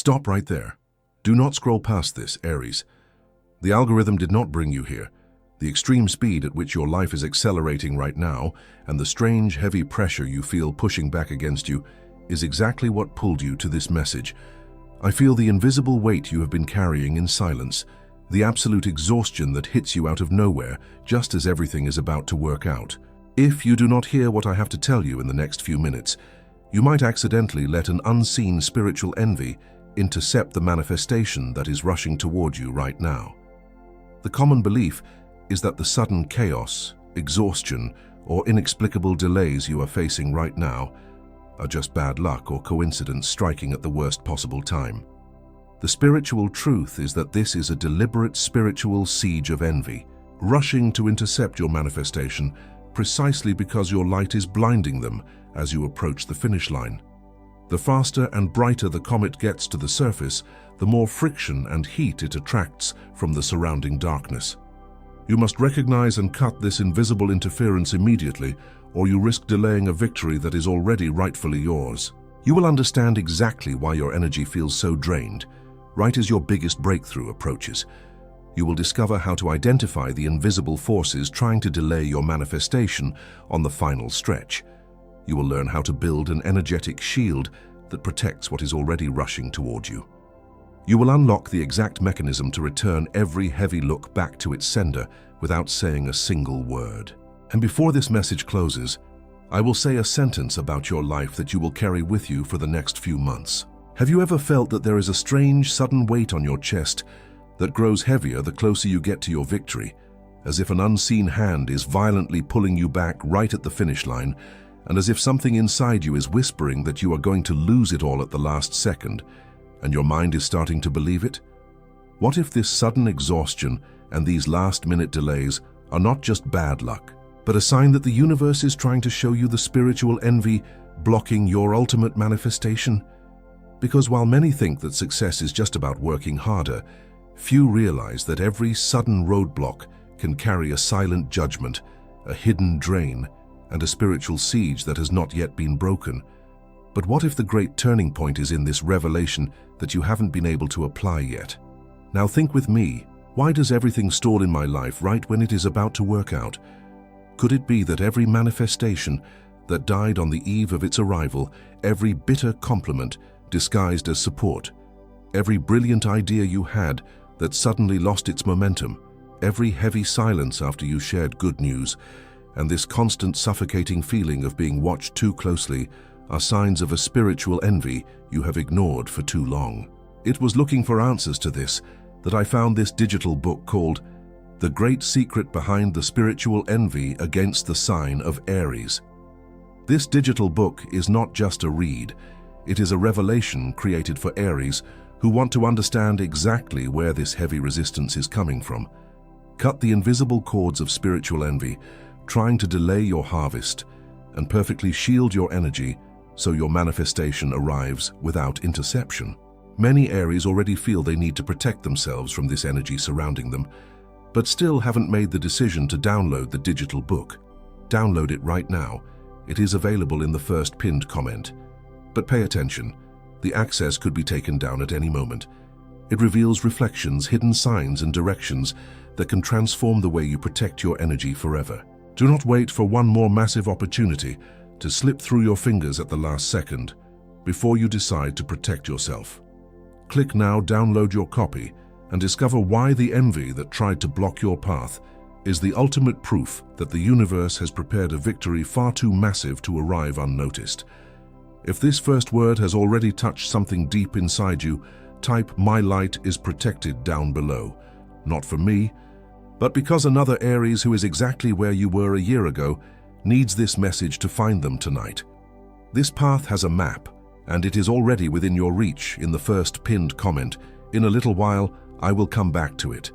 Stop right there. Do not scroll past this, Aries. The algorithm did not bring you here. The extreme speed at which your life is accelerating right now and the strange, heavy pressure you feel pushing back against you is exactly what pulled you to this message. I feel the invisible weight you have been carrying in silence, the absolute exhaustion that hits you out of nowhere just as everything is about to work out. If you do not hear what I have to tell you in the next few minutes, you might accidentally let an unseen spiritual envy intercept the manifestation that is rushing toward you right now. The common belief is that the sudden chaos, exhaustion, or inexplicable delays you are facing right now are just bad luck or coincidence striking at the worst possible time. The spiritual truth is that this is a deliberate spiritual siege of envy, rushing to intercept your manifestation precisely because your light is blinding them as you approach the finish line. The faster and brighter the comet gets to the surface, the more friction and heat it attracts from the surrounding darkness. You must recognize and cut this invisible interference immediately, or you risk delaying a victory that is already rightfully yours. You will understand exactly why your energy feels so drained, right as your biggest breakthrough approaches. You will discover how to identify the invisible forces trying to delay your manifestation on the final stretch. You will learn how to build an energetic shield that protects what is already rushing toward you. You will unlock the exact mechanism to return every heavy look back to its sender without saying a single word. And before this message closes, I will say a sentence about your life that you will carry with you for the next few months. Have you ever felt that there is a strange, sudden weight on your chest that grows heavier the closer you get to your victory, as if an unseen hand is violently pulling you back right at the finish line, and as if something inside you is whispering that you are going to lose it all at the last second, and your mind is starting to believe it? What if this sudden exhaustion and these last-minute delays are not just bad luck, but a sign that the universe is trying to show you the spiritual envy blocking your ultimate manifestation? Because while many think that success is just about working harder, few realize that every sudden roadblock can carry a silent judgment, a hidden drain, and a spiritual siege that has not yet been broken. But what if the great turning point is in this revelation that you haven't been able to apply yet? Now think with me, why does everything stall in my life right when it is about to work out? Could it be that every manifestation that died on the eve of its arrival, every bitter compliment disguised as support, every brilliant idea you had that suddenly lost its momentum, every heavy silence after you shared good news, and this constant suffocating feeling of being watched too closely are signs of a spiritual envy you have ignored for too long? It was looking for answers to this that I found this digital book called The Great Secret Behind the Spiritual Envy Against the Sign of Aries. This digital book is not just a read, it is a revelation created for Aries who want to understand exactly where this heavy resistance is coming from. Cut the invisible cords of spiritual envy, trying to delay your harvest, and perfectly shield your energy so your manifestation arrives without interception. Many Aries already feel they need to protect themselves from this energy surrounding them, but still haven't made the decision to download the digital book. Download it right now. It is available in the first pinned comment. But pay attention, the access could be taken down at any moment. It reveals reflections, hidden signs, and directions that can transform the way you protect your energy forever. Do not wait for one more massive opportunity to slip through your fingers at the last second before you decide to protect yourself. Click now, download your copy, and discover why the envy that tried to block your path is the ultimate proof that the universe has prepared a victory far too massive to arrive unnoticed. If this first word has already touched something deep inside you, type "My light is protected" down below. Not for me, but because another Aries who is exactly where you were a year ago needs this message to find them tonight. This path has a map, and it is already within your reach in the first pinned comment. In a little while, I will come back to it.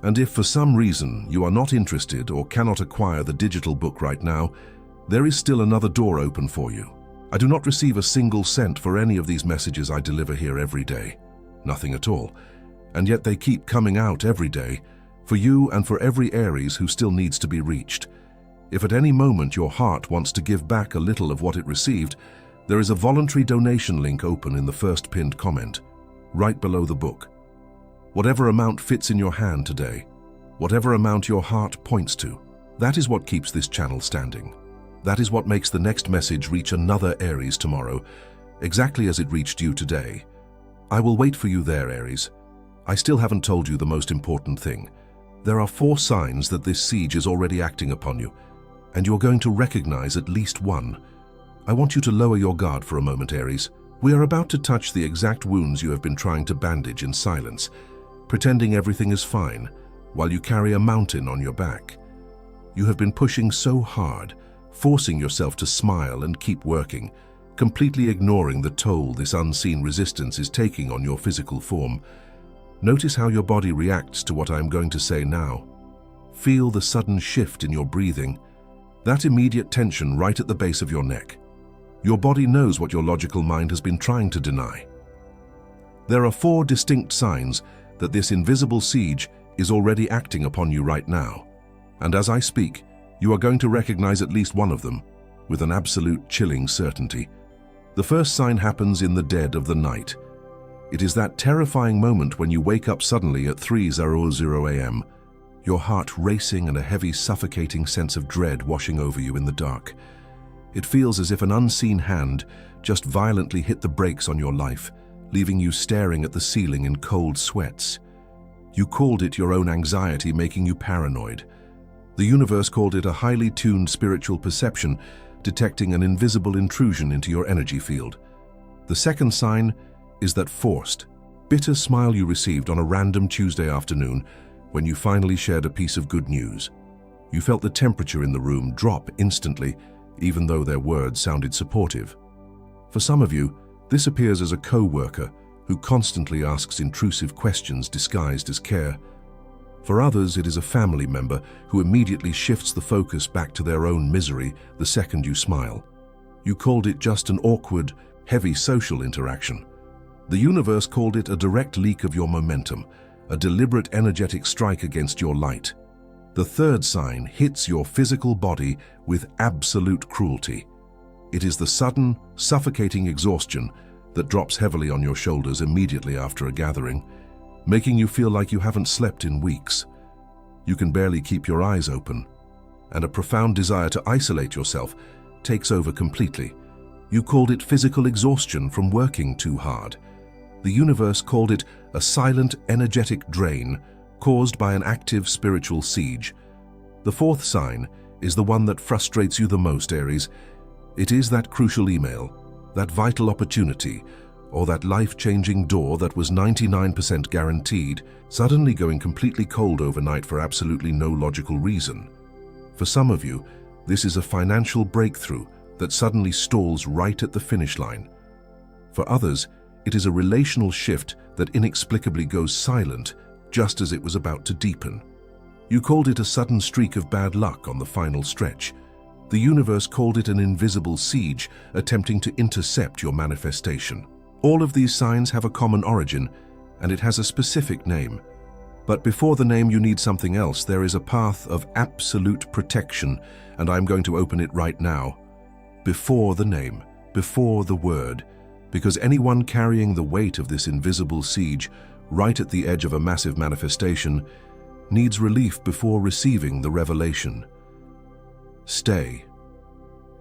And if for some reason you are not interested or cannot acquire the digital book right now, there is still another door open for you. I do not receive a single cent for any of these messages I deliver here every day. Nothing at all. And yet they keep coming out every day, for you and for every Aries who still needs to be reached. If at any moment your heart wants to give back a little of what it received, there is a voluntary donation link open in the first pinned comment. right below the book. Whatever amount fits in your hand today, whatever amount your heart points to, that is what keeps this channel standing. That is what makes the next message reach another Aries tomorrow, exactly as it reached you today. I will wait for you there, Aries. I still haven't told you the most important thing. There are 4 signs that this siege is already acting upon you, and you're going to recognize at least one. I want you to lower your guard for a moment, Aries. We are about to touch the exact wounds you have been trying to bandage in silence, pretending everything is fine, while you carry a mountain on your back. You have been pushing so hard, forcing yourself to smile and keep working, completely ignoring the toll this unseen resistance is taking on your physical form. Notice how your body reacts to what I am going to say now. Feel the sudden shift in your breathing, that immediate tension right at the base of your neck. Your body knows what your logical mind has been trying to deny. There are 4 distinct signs that this invisible siege is already acting upon you right now. And as I speak, you are going to recognize at least one of them with an absolute chilling certainty. The first sign happens in the dead of the night. It is that terrifying moment when you wake up suddenly at 3:00 a.m., your heart racing and a heavy, suffocating sense of dread washing over you in the dark. It feels as if an unseen hand just violently hit the brakes on your life, leaving you staring at the ceiling in cold sweats. You called it your own anxiety making you paranoid. The universe called it a highly tuned spiritual perception, detecting an invisible intrusion into your energy field. The second sign is that forced, bitter smile you received on a random Tuesday afternoon when you finally shared a piece of good news. You felt the temperature in the room drop instantly, even though their words sounded supportive. For some of you, this appears as a co-worker who constantly asks intrusive questions disguised as care. For others, it is a family member who immediately shifts the focus back to their own misery the second you smile. You called it just an awkward, heavy social interaction. The universe called it a direct leak of your momentum, a deliberate energetic strike against your light. The third sign hits your physical body with absolute cruelty. It is the sudden, suffocating exhaustion that drops heavily on your shoulders immediately after a gathering, making you feel like you haven't slept in weeks. You can barely keep your eyes open, and a profound desire to isolate yourself takes over completely. You called it physical exhaustion from working too hard. The universe called it a silent, energetic drain caused by an active spiritual siege. The fourth sign is the one that frustrates you the most, Aries. It is that crucial email, that vital opportunity, or that life-changing door that was 99% guaranteed, suddenly going completely cold overnight for absolutely no logical reason. For some of you, this is a financial breakthrough that suddenly stalls right at the finish line. For others, it is a relational shift that inexplicably goes silent just as it was about to deepen. You called it a sudden streak of bad luck on the final stretch. The universe called it an invisible siege attempting to intercept your manifestation. All of these signs have a common origin, and it has a specific name. But before the name, you need something else. There is a path of absolute protection, and I'm going to open it right now. Before the name, before the word, because anyone carrying the weight of this invisible siege right at the edge of a massive manifestation needs relief before receiving the revelation. Stay.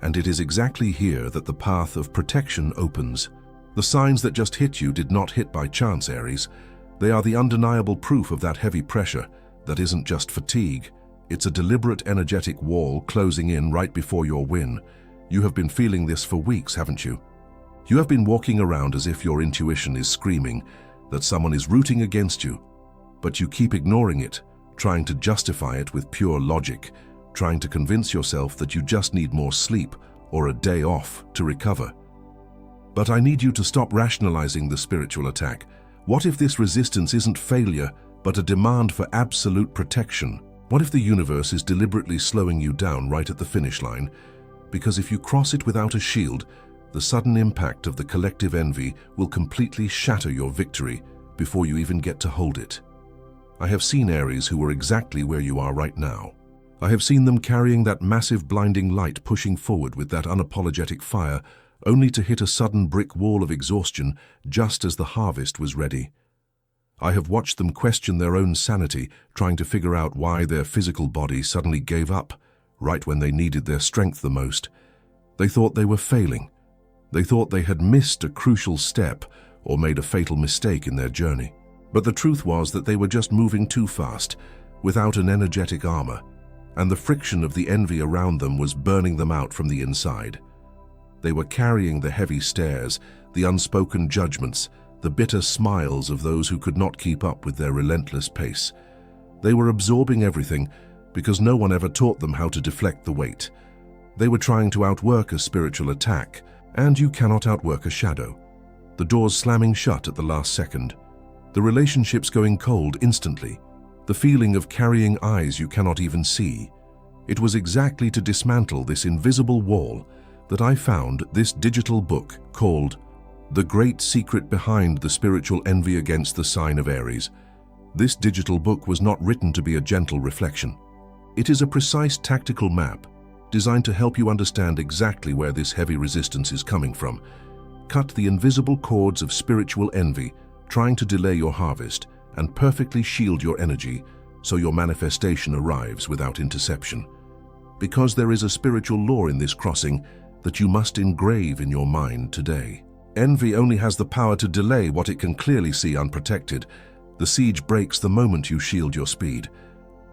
And it is exactly here that the path of protection opens. The signs that just hit you did not hit by chance, Aries. They are the undeniable proof of that heavy pressure that isn't just fatigue. It's a deliberate energetic wall closing in right before your win. You have been feeling this for weeks, haven't you? You have been walking around as if your intuition is screaming that someone is rooting against you, but you keep ignoring it, trying to justify it with pure logic, trying to convince yourself that you just need more sleep or a day off to recover. But I need you to stop rationalizing the spiritual attack. What if this resistance isn't failure, but a demand for absolute protection? What if the universe is deliberately slowing you down right at the finish line? Because if you cross it without a shield, the sudden impact of the collective envy will completely shatter your victory before you even get to hold it. I have seen Aries who are exactly where you are right now. I have seen them carrying that massive blinding light, pushing forward with that unapologetic fire, only to hit a sudden brick wall of exhaustion just as the harvest was ready. I have watched them question their own sanity, trying to figure out why their physical body suddenly gave up, right when they needed their strength the most. They thought they were failing. They thought they had missed a crucial step or made a fatal mistake in their journey. But the truth was that they were just moving too fast, without an energetic armor, and the friction of the envy around them was burning them out from the inside. They were carrying the heavy stares, the unspoken judgments, the bitter smiles of those who could not keep up with their relentless pace. They were absorbing everything because no one ever taught them how to deflect the weight. They were trying to outwork a spiritual attack, and you cannot outwork a shadow. The doors slamming shut at the last second. The relationships going cold instantly. The feeling of carrying eyes you cannot even see. It was exactly to dismantle this invisible wall that I found this digital book called The Great Secret Behind the Spiritual Envy Against the Sign of Aries. This digital book was not written to be a gentle reflection. It is a precise tactical map designed to help you understand exactly where this heavy resistance is coming from. Cut the invisible cords of spiritual envy, trying to delay your harvest, and perfectly shield your energy so your manifestation arrives without interception. Because there is a spiritual law in this crossing that you must engrave in your mind today. Envy only has the power to delay what it can clearly see unprotected. The siege breaks the moment you shield your speed.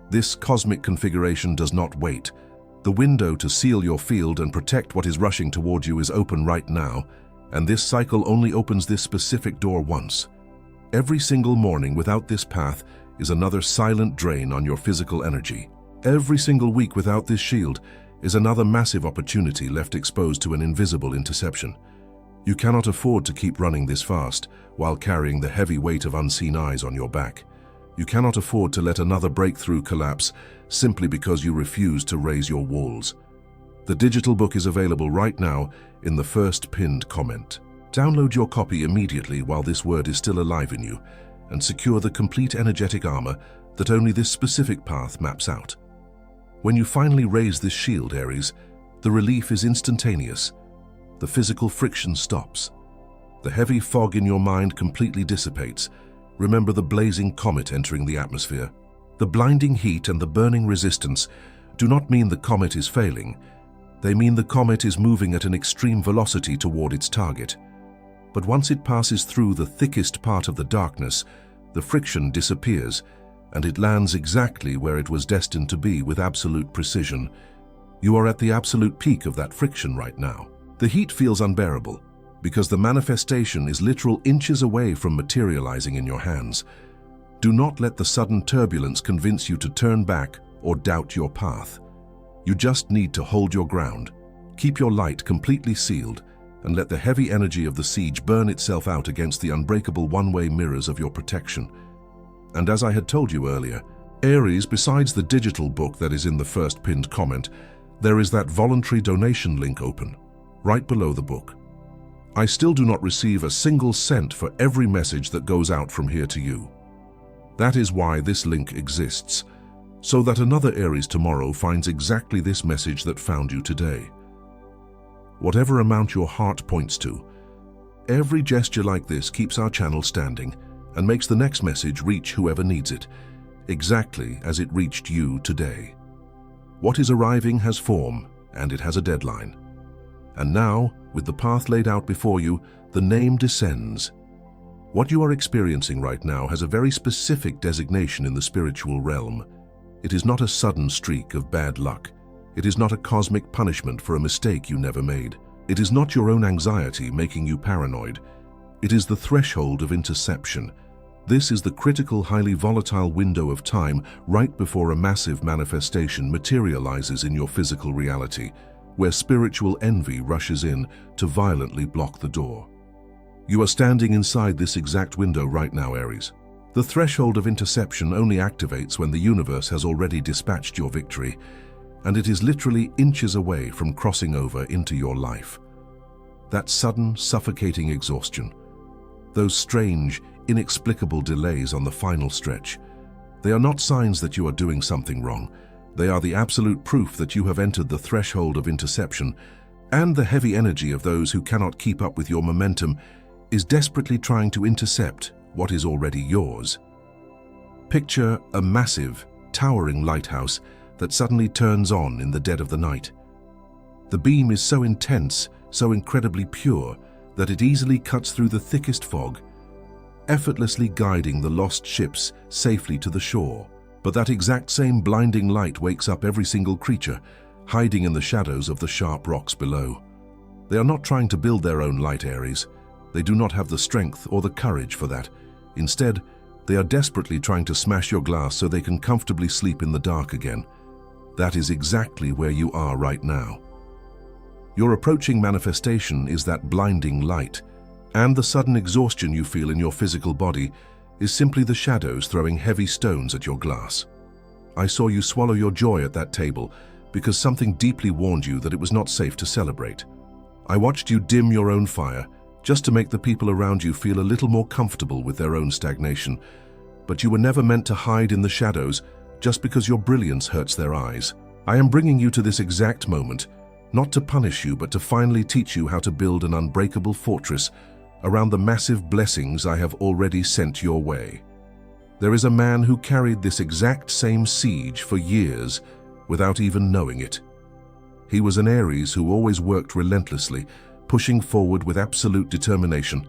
This cosmic configuration does not wait. The window to seal your field and protect what is rushing toward you is open right now, and this cycle only opens this specific door once. Every single morning without this path is another silent drain on your physical energy. Every single week without this shield is another massive opportunity left exposed to an invisible interception. You cannot afford to keep running this fast while carrying the heavy weight of unseen eyes on your back. You cannot afford to let another breakthrough collapse simply because you refuse to raise your walls. The digital book is available right now in the first pinned comment. Download your copy immediately while this word is still alive in you, and secure the complete energetic armor that only this specific path maps out. When you finally raise this shield, Aries, the relief is instantaneous. The physical friction stops. The heavy fog in your mind completely dissipates. Remember the blazing comet entering the atmosphere. The blinding heat and the burning resistance do not mean the comet is failing. They mean the comet is moving at an extreme velocity toward its target. But once it passes through the thickest part of the darkness, the friction disappears, and it lands exactly where it was destined to be with absolute precision. You are at the absolute peak of that friction right now. The heat feels unbearable, because the manifestation is literal inches away from materializing in your hands. Do not let the sudden turbulence convince you to turn back or doubt your path. You just need to hold your ground, keep your light completely sealed, and let the heavy energy of the siege burn itself out against the unbreakable one-way mirrors of your protection. And as I had told you earlier, Aries, besides the digital book that is in the first pinned comment, there is that voluntary donation link open, right below the book. I still do not receive a single cent for every message that goes out from here to you. That is why this link exists, so that another Aries tomorrow finds exactly this message that found you today. Whatever amount your heart points to, every gesture like this keeps our channel standing and makes the next message reach whoever needs it, exactly as it reached you today. What is arriving has form, and it has a deadline. And now, with the path laid out before you, the name descends. What you are experiencing right now has a very specific designation in the spiritual realm. It is not a sudden streak of bad luck. It is not a cosmic punishment for a mistake you never made. It is not your own anxiety making you paranoid. It is the threshold of interception. This is the critical, highly volatile window of time right before a massive manifestation materializes in your physical reality, where spiritual envy rushes in to violently block the door. You are standing inside this exact window right now, Aries. The threshold of interception only activates when the universe has already dispatched your victory, and it is literally inches away from crossing over into your life. That sudden, suffocating exhaustion, those strange, inexplicable delays on the final stretch, they are not signs that you are doing something wrong. They are the absolute proof that you have entered the threshold of interception, And the heavy energy of those who cannot keep up with your momentum is desperately trying to intercept what is already yours. Picture a massive, towering lighthouse that suddenly turns on in the dead of the night. The beam is so intense, so incredibly pure, that it easily cuts through the thickest fog, effortlessly guiding the lost ships safely to the shore. But that exact same blinding light wakes up every single creature, hiding in the shadows of the sharp rocks below. They are not trying to build their own light, Aries. They do not have the strength or the courage for that. Instead, they are desperately trying to smash your glass so they can comfortably sleep in the dark again. That is exactly where you are right now. Your approaching manifestation is that blinding light, and the sudden exhaustion you feel in your physical body is simply the shadows throwing heavy stones at your glass. I saw you swallow your joy at that table because something deeply warned you that it was not safe to celebrate. I watched you dim your own fire just to make the people around you feel a little more comfortable with their own stagnation, but you were never meant to hide in the shadows just because your brilliance hurts their eyes. I am bringing you to this exact moment, not to punish you, but to finally teach you how to build an unbreakable fortress around the massive blessings I have already sent your way. There is a man who carried this exact same siege for years without even knowing it. He was an Aries who always worked relentlessly, pushing forward with absolute determination,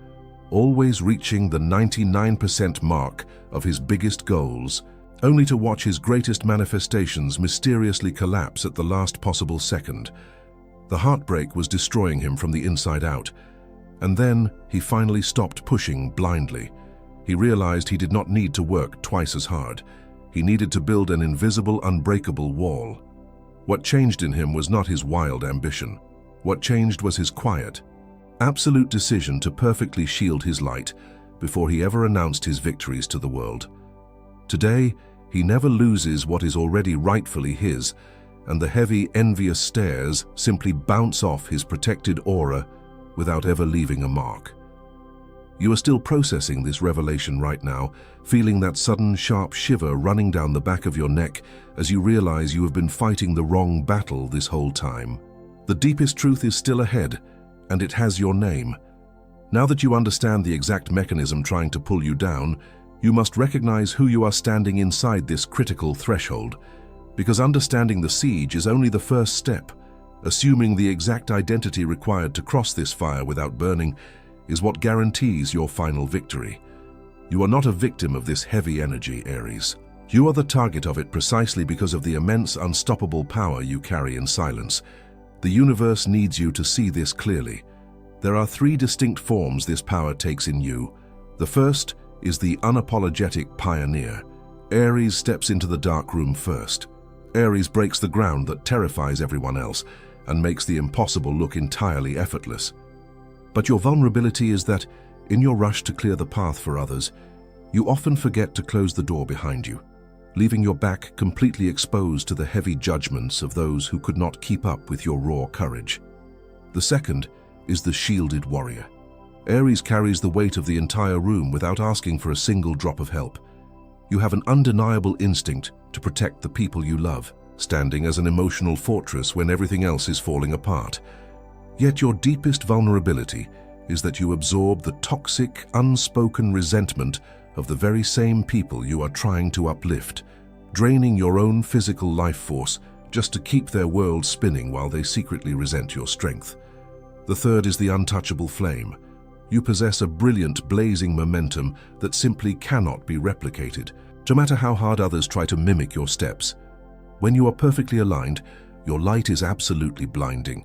always reaching the 99% mark of his biggest goals, only to watch his greatest manifestations mysteriously collapse at the last possible second. The heartbreak was destroying him from the inside out, and then he finally stopped pushing blindly. He realized he did not need to work twice as hard. He needed to build an invisible, unbreakable wall. What changed in him was not his wild ambition. What changed was his quiet, absolute decision to perfectly shield his light before he ever announced his victories to the world. Today, he never loses what is already rightfully his, and the heavy, envious stares simply bounce off his protected aura without ever leaving a mark. You are still processing this revelation right now, feeling that sudden, sharp shiver running down the back of your neck as you realize you have been fighting the wrong battle this whole time. The deepest truth is still ahead, and it has your name. Now that you understand the exact mechanism trying to pull you down, you must recognize who you are standing inside this critical threshold, because understanding the siege is only the first step. Assuming the exact identity required to cross this fire without burning is what guarantees your final victory. You are not a victim of this heavy energy, Aries. You are the target of it precisely because of the immense, unstoppable power you carry in silence. The universe needs you to see this clearly. There are three distinct forms this power takes in you. The first is the unapologetic pioneer. Aries steps into the dark room first. Aries breaks the ground that terrifies everyone else and makes the impossible look entirely effortless. But your vulnerability is that, in your rush to clear the path for others, you often forget to close the door behind you, leaving your back completely exposed to the heavy judgments of those who could not keep up with your raw courage. The second is the shielded warrior. Aries carries the weight of the entire room without asking for a single drop of help. You have an undeniable instinct to protect the people you love, standing as an emotional fortress when everything else is falling apart. Yet your deepest vulnerability is that you absorb the toxic, unspoken resentment of the very same people you are trying to uplift, draining your own physical life force just to keep their world spinning while they secretly resent your strength. The third is the untouchable flame. You possess a brilliant, blazing momentum that simply cannot be replicated, no matter how hard others try to mimic your steps. When you are perfectly aligned, your light is absolutely blinding.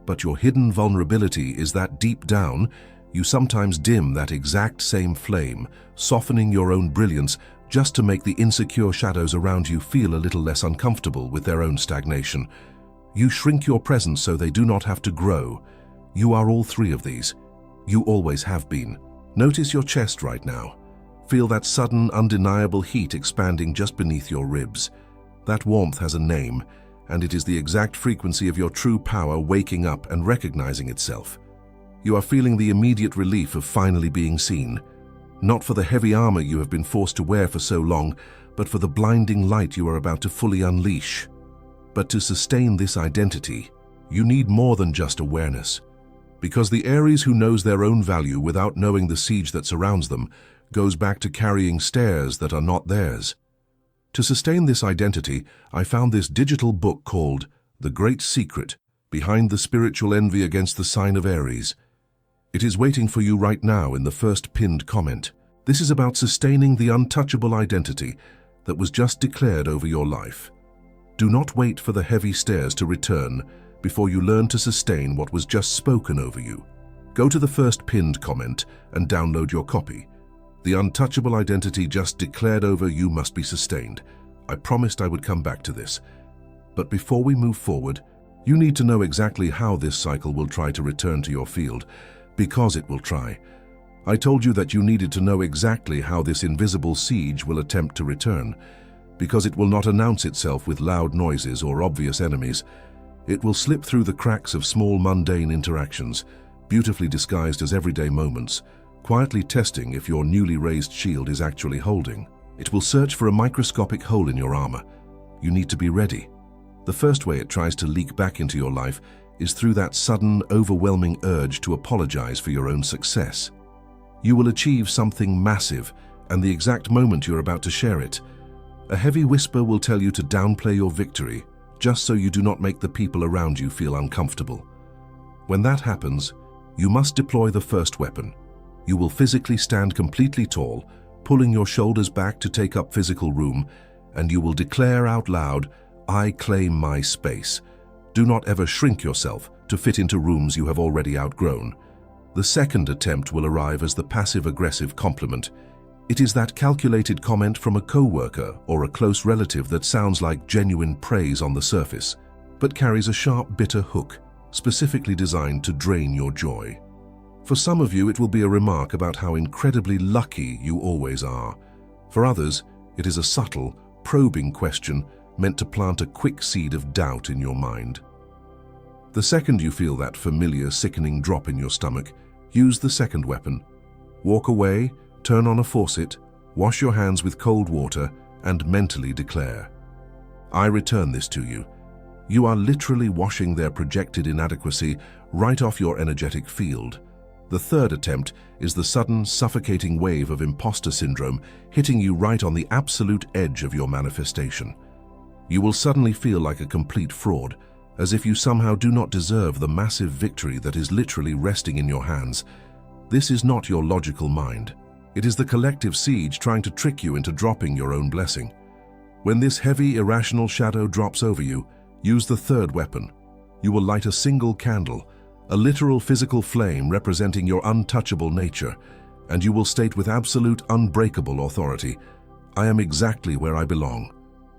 But your hidden vulnerability is that deep down, you sometimes dim that exact same flame, softening your own brilliance just to make the insecure shadows around you feel a little less uncomfortable with their own stagnation. You shrink your presence so they do not have to grow. You are all three of these. You always have been. Notice your chest right now. Feel that sudden, undeniable heat expanding just beneath your ribs. That warmth has a name, and it is the exact frequency of your true power waking up and recognizing itself. You are feeling the immediate relief of finally being seen, not for the heavy armor you have been forced to wear for so long, but for the blinding light you are about to fully unleash. But to sustain this identity, you need more than just awareness. Because the Aries who knows their own value without knowing the siege that surrounds them goes back to carrying stairs that are not theirs. To sustain this identity, I found this digital book called The Great Secret, Behind the Spiritual Envy Against the Sign of Aries. It is waiting for you right now in the first pinned comment. This is about sustaining the untouchable identity that was just declared over your life. Do not wait for the heavy stairs to return before you learn to sustain what was just spoken over you. Go to the first pinned comment and download your copy. The untouchable identity just declared over you must be sustained. I promised I would come back to this. But before we move forward, you need to know exactly how this cycle will try to return to your field, because it will try. I told you that you needed to know exactly how this invisible siege will attempt to return, because it will not announce itself with loud noises or obvious enemies. It will slip through the cracks of small mundane interactions, beautifully disguised as everyday moments, quietly testing if your newly raised shield is actually holding. It will search for a microscopic hole in your armor. You need to be ready. The first way it tries to leak back into your life is through that sudden, overwhelming urge to apologize for your own success. You will achieve something massive, and the exact moment you're about to share it, a heavy whisper will tell you to downplay your victory, just so you do not make the people around you feel uncomfortable. When that happens, you must deploy the first weapon. You will physically stand completely tall, pulling your shoulders back to take up physical room, and you will declare out loud, "I claim my space." Do not ever shrink yourself to fit into rooms you have already outgrown. The second attempt will arrive as the passive-aggressive compliment. It is that calculated comment from a co-worker or a close relative that sounds like genuine praise on the surface, but carries a sharp, bitter hook, specifically designed to drain your joy. For some of you, it will be a remark about how incredibly lucky you always are. For others, it is a subtle, probing question meant to plant a quick seed of doubt in your mind. The second you feel that familiar, sickening drop in your stomach, use the second weapon. Walk away, turn on a faucet, wash your hands with cold water, and mentally declare, "I return this to you." You are literally washing their projected inadequacy right off your energetic field. The third attempt is the sudden, suffocating wave of imposter syndrome hitting you right on the absolute edge of your manifestation. You will suddenly feel like a complete fraud, as if you somehow do not deserve the massive victory that is literally resting in your hands. This is not your logical mind. It is the collective siege trying to trick you into dropping your own blessing. When this heavy, irrational shadow drops over you, use the third weapon. You will light a single candle, a literal physical flame representing your untouchable nature, and you will state with absolute, unbreakable authority, "I am exactly where I belong."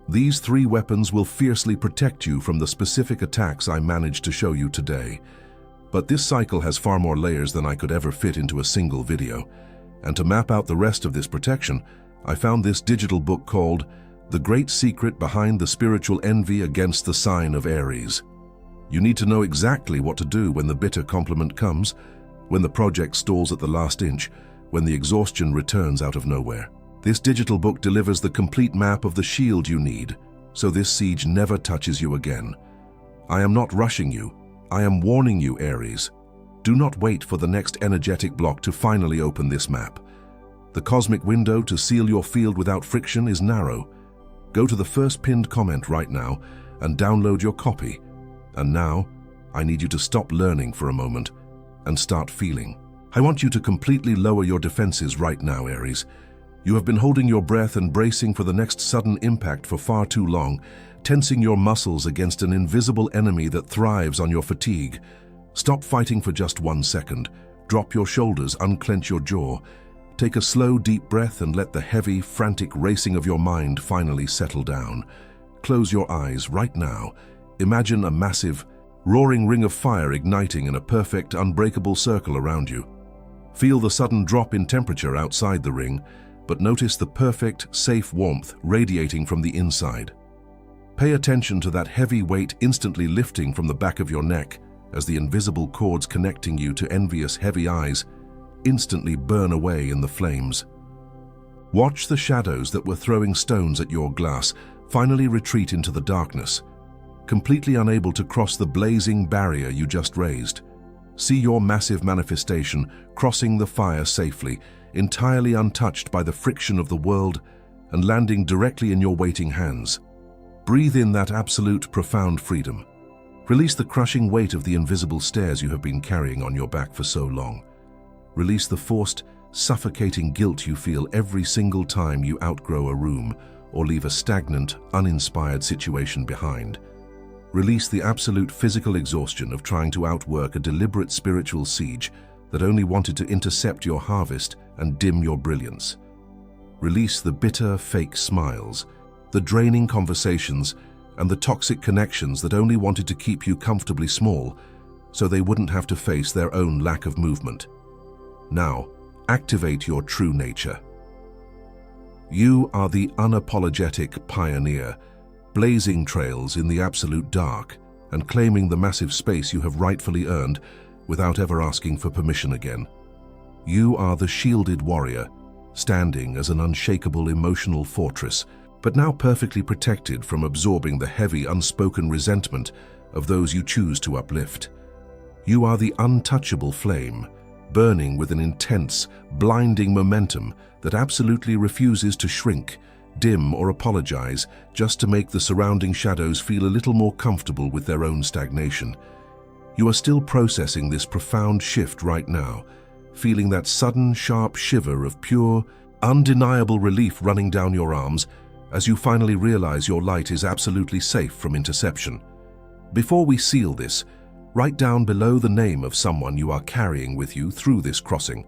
These three weapons will fiercely protect you from the specific attacks I managed to show you today. But this cycle has far more layers than I could ever fit into a single video. And to map out the rest of this protection, I found this digital book called The Great Secret Behind the Spiritual Envy Against the Sign of Aries. You need to know exactly what to do when the bitter compliment comes, when the project stalls at the last inch, when the exhaustion returns out of nowhere. This digital book delivers the complete map of the shield you need, so this siege never touches you again. I am not rushing you. I am warning you, Aries. Do not wait for the next energetic block to finally open this map. The cosmic window to seal your field without friction is narrow. Go to the first pinned comment right now and download your copy. And now, I need you to stop learning for a moment and start feeling. I want you to completely lower your defenses right now, Aries. You have been holding your breath and bracing for the next sudden impact for far too long, tensing your muscles against an invisible enemy that thrives on your fatigue. Stop fighting for just 1 second. Drop your shoulders, unclench your jaw. Take a slow, deep breath and let the heavy, frantic racing of your mind finally settle down. Close your eyes right now. Imagine a massive, roaring ring of fire igniting in a perfect, unbreakable circle around you. Feel the sudden drop in temperature outside the ring, but notice the perfect, safe warmth radiating from the inside. Pay attention to that heavy weight instantly lifting from the back of your neck as the invisible cords connecting you to envious, heavy eyes instantly burn away in the flames. Watch the shadows that were throwing stones at your glass finally retreat into the darkness. completely unable to cross the blazing barrier you just raised. See your massive manifestation crossing the fire safely, entirely untouched by the friction of the world and landing directly in your waiting hands. Breathe in that absolute, profound freedom. Release the crushing weight of the invisible stairs you have been carrying on your back for so long. Release the forced, suffocating guilt you feel every single time you outgrow a room or leave a stagnant, uninspired situation behind. Release the absolute physical exhaustion of trying to outwork a deliberate spiritual siege that only wanted to intercept your harvest and dim your brilliance. Release the bitter, fake smiles, the draining conversations, and the toxic connections that only wanted to keep you comfortably small so they wouldn't have to face their own lack of movement. Now, activate your true nature. You are the unapologetic pioneer, blazing trails in the absolute dark and claiming the massive space you have rightfully earned without ever asking for permission again. You are the shielded warrior, standing as an unshakable emotional fortress, but now perfectly protected from absorbing the heavy, unspoken resentment of those you choose to uplift. You are the untouchable flame, burning with an intense, blinding momentum that absolutely refuses to shrink, dim, or apologize just to make the surrounding shadows feel a little more comfortable with their own stagnation. You are still processing this profound shift right now, feeling that sudden, sharp shiver of pure, undeniable relief running down your arms as you finally realize your light is absolutely safe from interception. Before we seal this, write down below the name of someone you are carrying with you through this crossing.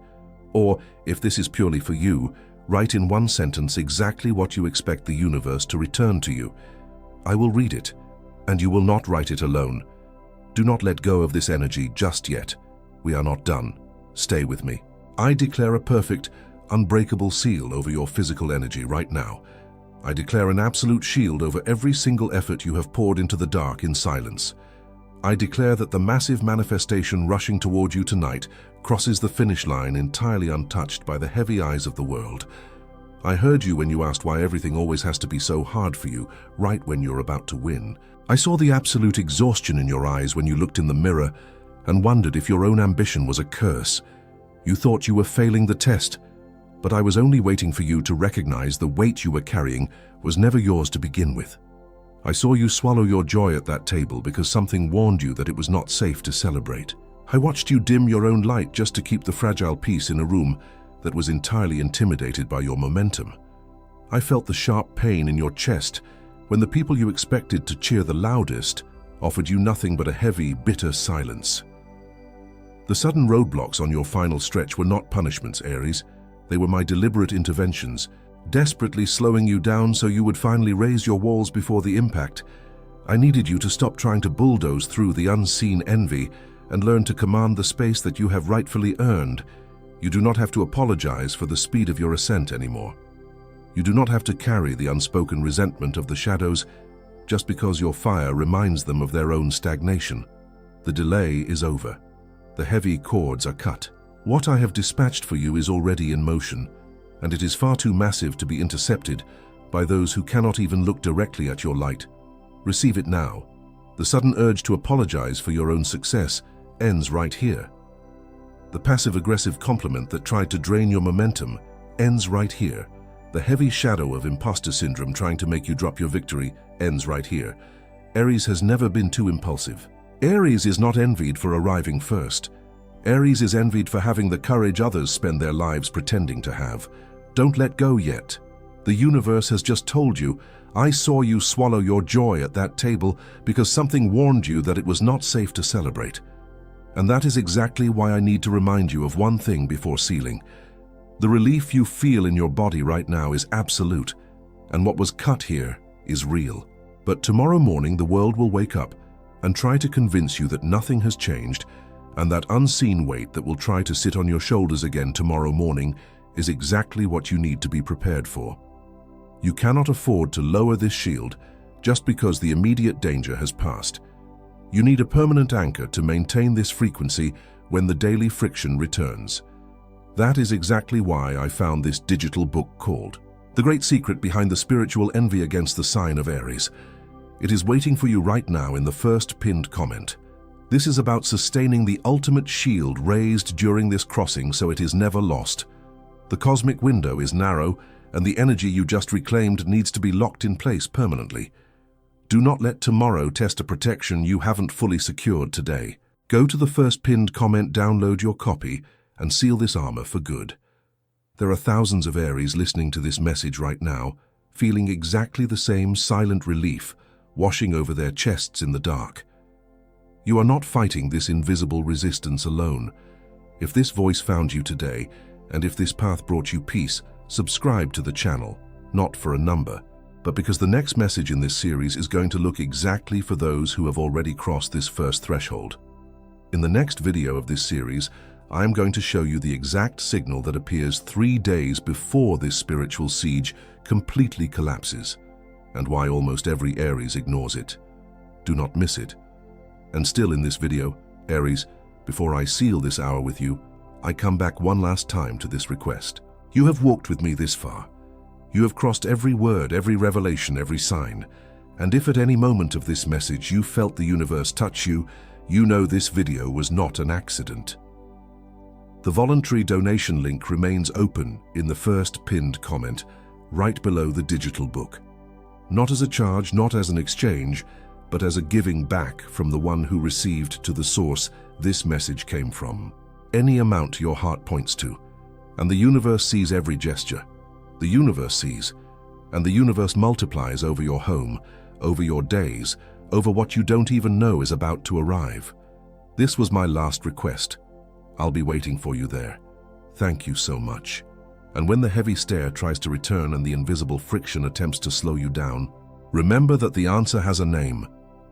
Or, if this is purely for you, write in one sentence exactly what you expect the universe to return to you. I will read it, and you will not write it alone. Do not let go of this energy just yet. We are not done. Stay with me. I declare a perfect, unbreakable seal over your physical energy right now. I declare an absolute shield over every single effort you have poured into the dark in silence. I declare that the massive manifestation rushing toward you tonight crosses the finish line entirely untouched by the heavy eyes of the world. I heard you when you asked why everything always has to be so hard for you, right when you're about to win. I saw the absolute exhaustion in your eyes when you looked in the mirror and wondered if your own ambition was a curse. You thought you were failing the test, but I was only waiting for you to recognize the weight you were carrying was never yours to begin with. I saw you swallow your joy at that table because something warned you that it was not safe to celebrate. I watched you dim your own light just to keep the fragile peace in a room that was entirely intimidated by your momentum. I felt the sharp pain in your chest when the people you expected to cheer the loudest offered you nothing but a heavy, bitter silence. The sudden roadblocks on your final stretch were not punishments, Aries. They were my deliberate interventions, desperately slowing you down so you would finally raise your walls before the impact. I needed you to stop trying to bulldoze through the unseen envy and learn to command the space that you have rightfully earned. You do not have to apologize for the speed of your ascent anymore. You do not have to carry the unspoken resentment of the shadows just because your fire reminds them of their own stagnation. The delay is over. The heavy cords are cut. What I have dispatched for you is already in motion, and it is far too massive to be intercepted by those who cannot even look directly at your light. Receive it now. The sudden urge to apologize for your own success ends right here. The passive-aggressive compliment that tried to drain your momentum ends right here. The heavy shadow of imposter syndrome trying to make you drop your victory ends right here. Aries has never been too impulsive. Aries is not envied for arriving first. Aries is envied for having the courage others spend their lives pretending to have. Don't let go yet. The universe has just told you, I saw you swallow your joy at that table because something warned you that it was not safe to celebrate. And that is exactly why I need to remind you of one thing before sealing. The relief you feel in your body right now is absolute, and what was cut here is real. But tomorrow morning the world will wake up and try to convince you that nothing has changed, and that unseen weight that will try to sit on your shoulders again tomorrow morning is exactly what you need to be prepared for. You cannot afford to lower this shield just because the immediate danger has passed. You need a permanent anchor to maintain this frequency when the daily friction returns. That is exactly why I found this digital book called The Great Secret Behind the Spiritual Envy Against the Sign of Aries. It is waiting for you right now in the first pinned comment. This is about sustaining the ultimate shield raised during this crossing so it is never lost. The cosmic window is narrow, and the energy you just reclaimed needs to be locked in place permanently. Do not let tomorrow test a protection you haven't fully secured today. Go to the first pinned comment, download your copy, and seal this armor for good. There are thousands of Aries listening to this message right now, feeling exactly the same silent relief washing over their chests in the dark. You are not fighting this invisible resistance alone. If this voice found you today, and if this path brought you peace, subscribe to the channel, not for a number, but because the next message in this series is going to look exactly for those who have already crossed this first threshold. In the next video of this series, I am going to show you the exact signal that appears 3 days before this spiritual siege completely collapses, and why almost every Aries ignores it. Do not miss it. And still in this video, Aries, before I seal this hour with you, I come back one last time to this request. You have walked with me this far. You have crossed every word, every revelation, every sign. And if at any moment of this message you felt the universe touch you, you know this video was not an accident. The voluntary donation link remains open in the first pinned comment, right below the digital book. Not as a charge, not as an exchange, but as a giving back from the one who received to the source this message came from. Any amount your heart points to, and the universe sees every gesture. The universe sees, and the universe multiplies over your home, over your days, over what you don't even know is about to arrive. This was my last request. I'll be waiting for you there. Thank you so much. And when the heavy stare tries to return and the invisible friction attempts to slow you down, remember that the answer has a name,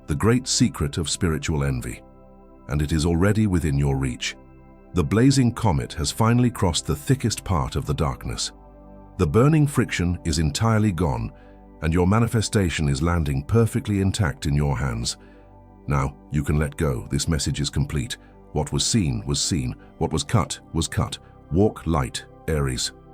the great secret of spiritual envy, and it is already within your reach. The blazing comet has finally crossed the thickest part of the darkness. The burning friction is entirely gone, and your manifestation is landing perfectly intact in your hands. Now, you can let go. This message is complete. What was seen was seen. What was cut was cut. Walk light, Aries.